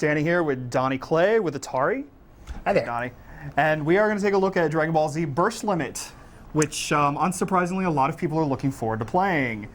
standing here with Donny Clay with Atari. Hi there. Donny. And we are going to take a look at DragonBallZ Burst Limit, which unsurprisingly a lot of people are looking forward to playing.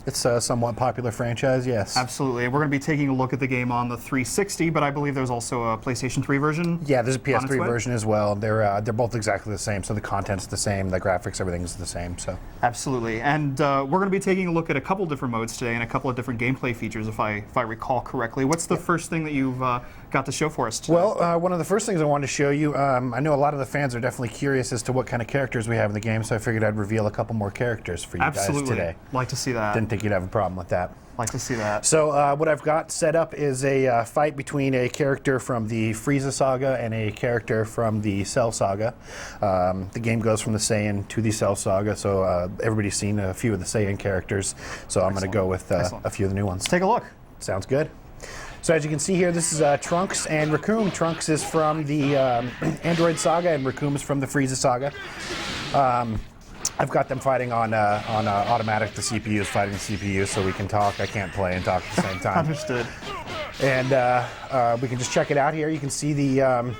It's a somewhat popular franchise, yes. Absolutely. We're going to be taking a look at the game on the 360, but I believe there's also a PlayStation 3 version. Yeah, there's a PS3 version as well. They're both exactly the same, so the content's the same, the graphics, everything's the same. So. Absolutely. And we're going to be taking a look at a couple different modes today and a couple of different gameplay features, if I recall correctly. What's the first thing that you've got to show for us today? Well, one of the first things I wanted to show you, I know a lot of the fans are definitely curious as to what kind of characters we have in the game, so I figured I'd reveal a couple more characters for you guys today. Like to see that. Didn't think you'd have a problem with that. Like to see that. So what I've got set up is a fight between a character from the Frieza Saga and a character from the Cell Saga. The game goes from the Saiyan to the Cell Saga, so everybody's seen a few of the Saiyan characters, so I'm going to go with a few of the new ones. Let's take a look. Sounds good. So as you can see here, this is Trunks and Raccoon. Trunks is from the Android Saga, and Raccoon is from the Frieza Saga. I've got them fighting on automatic. The CPU is fighting the CPU, so we can talk. I can't play and talk at the same time. Understood. And we can just check it out here. You can see the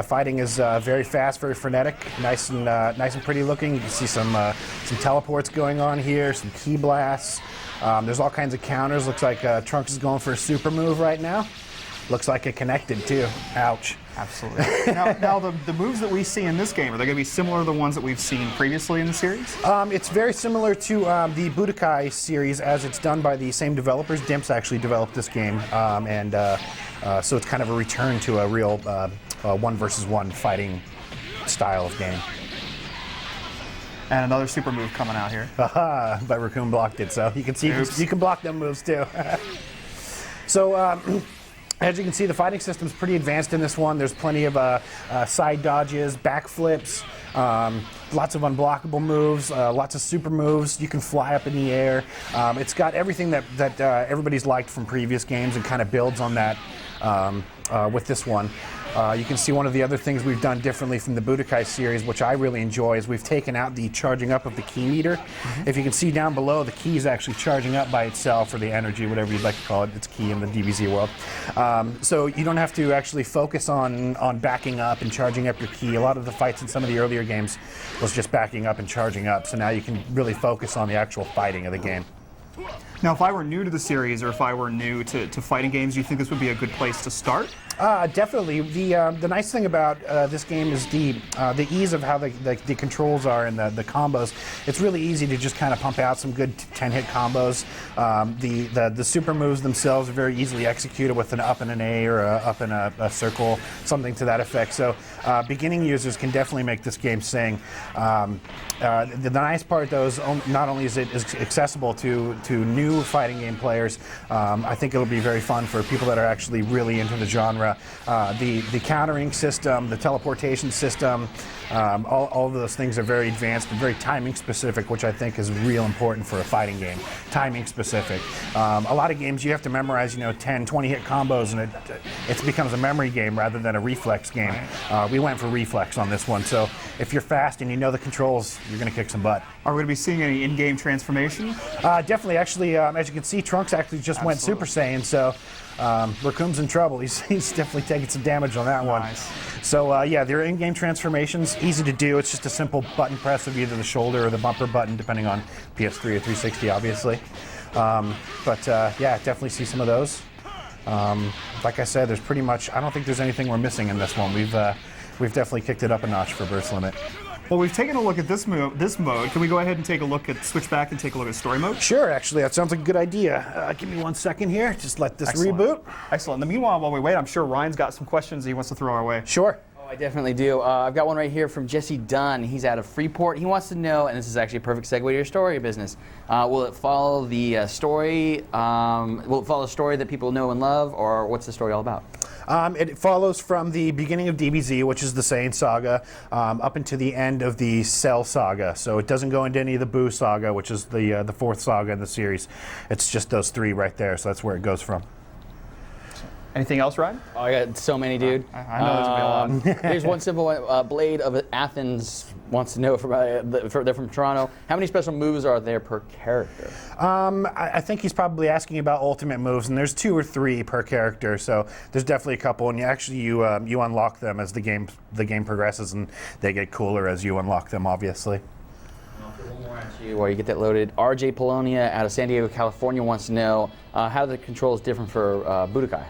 fighting is very fast, very frenetic, nice and pretty looking. You can see some teleports going on here, some ki blasts. There's all kinds of counters. Looks like Trunks is going for a super move right now. Looks like it connected too. Ouch. Absolutely. now the moves that we see in this game, are they going to be similar to the ones that we've seen previously in the series? It's very similar to the Budokai series, as it's done by the same developers. Dimps actually developed this game, so it's kind of a return to a real 1 versus 1 fighting style of game. And another super move coming out here. Haha, but Raccoon blocked it, so you can see you can block them moves too. So. As you can see, the fighting system is pretty advanced in this one. There's plenty of side dodges, backflips, lots of unblockable moves, lots of super moves. You can fly up in the air. It's got everything that everybody's liked from previous games and kind of builds on that with this one. You can see one of the other things we've done differently from the Budokai series, which I really enjoy, is we've taken out the charging up of the ki meter. If you can see down below, the ki is actually charging up by itself, or the energy, whatever you'd like to call it. It's ki in the DBZ world. So you don't have to actually focus on backing up and charging up your ki. A lot of the fights in some of the earlier games was just backing up and charging up. So now you can really focus on the actual fighting of the game. Now, if I were new to the series, or if I were new to fighting games, do you think this would be a good place to start? Definitely. The nice thing about this game is the ease of how the controls are and the combos. It's really easy to just kind of pump out some good 10-hit combos. The super moves themselves are very easily executed with an up and an A or a up and a circle, something to that effect. So beginning users can definitely make this game sing. The nice part, though, is not only is it accessible to new fighting game players, I think it'll be very fun for people that are actually really into the genre. The countering system, the teleportation system, all of those things are very advanced and very timing specific, which I think is real important for a fighting game. Timing specific. A lot of games you have to memorize, 10, 20 hit combos, and it becomes a memory game rather than a reflex game. We went for reflex on this one, so if you're fast and you know the controls, you're going to kick some butt. Are we going to be seeing any in-game transformation? Definitely. Actually, as you can see, Trunks actually just went Super Saiyan, so Raccoon's in trouble. He's definitely taking some damage on that one. So yeah, there are in-game transformations. Easy to do. It's just a simple button press of either the shoulder or the bumper button, depending on PS3 or 360, obviously. Yeah, definitely see some of those. Like I said, there's pretty much. I don't think there's anything we're missing in this one. We've definitely kicked it up a notch for Burst Limit. Well, we've taken a look at this mode. Can we go ahead and switch back and take a look at story mode? Sure, actually, that sounds like a good idea. Give me 1 second here. Just let this reboot. Excellent. In the meanwhile, while we wait, I'm sure Ryan's got some questions he wants to throw our way. Sure. Oh, I definitely do. I've got one right here from Jesse Dunn. He's out of Freeport. He wants to know, and this is actually a perfect segue to your story business. Will it follow the story? Will it follow a story that people know and love, or what's the story all about? It follows from the beginning of DBZ, which is the Saiyan Saga, up into the end of the Cell Saga. So it doesn't go into any of the Buu Saga, which is the fourth saga in the series. It's just those three right there, so that's where it goes from. Anything else, Ryan? Oh, I got so many, dude. I know there's gonna be a lot. Here's one simple one. Blade of Athens wants to know, they're from Toronto, how many special moves are there per character? I think he's probably asking about ultimate moves, and there's 2 or 3 per character, so there's definitely a couple, and you unlock them as the game progresses, and they get cooler as you unlock them, obviously. I'll put one more at you while you get that loaded. RJ Polonia out of San Diego, California wants to know how the controls different for Budokai.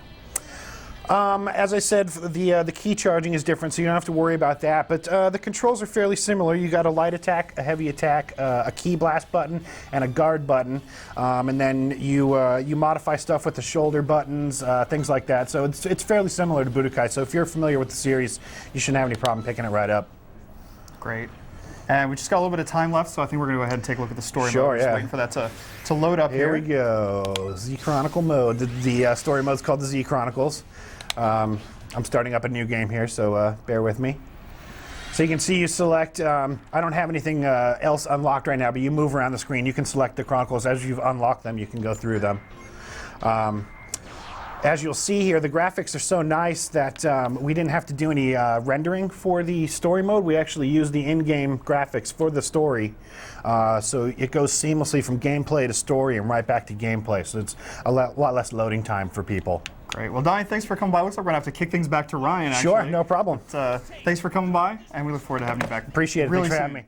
As I said, the key charging is different, so you don't have to worry about that. But the controls are fairly similar. You got a light attack, a heavy attack, a key blast button, and a guard button. And then you modify stuff with the shoulder buttons, things like that. So it's fairly similar to Budokai. So if you're familiar with the series, you shouldn't have any problem picking it right up. Great. And we just got a little bit of time left, so I think we're going to go ahead and take a look at the story Sure, mode. Just yeah. waiting for that to load up here. Here we go. Z Chronicle mode. The story mode's called the Z Chronicles. I'm starting up a new game here, so bear with me. So you can see you select, I don't have anything else unlocked right now, but you move around the screen. You can select the Chronicles. As you've unlocked them, you can go through them. As you'll see here, the graphics are so nice that we didn't have to do any rendering for the story mode. We actually used the in-game graphics for the story. So it goes seamlessly from gameplay to story and right back to gameplay. So it's a lot less loading time for people. Great. Well, Donny, thanks for coming by. Looks like we're going to have to kick things back to Ryan, actually. Sure, no problem. Thanks for coming by, and we look forward to having you back. Appreciate it. Really Thanks for soon. having me.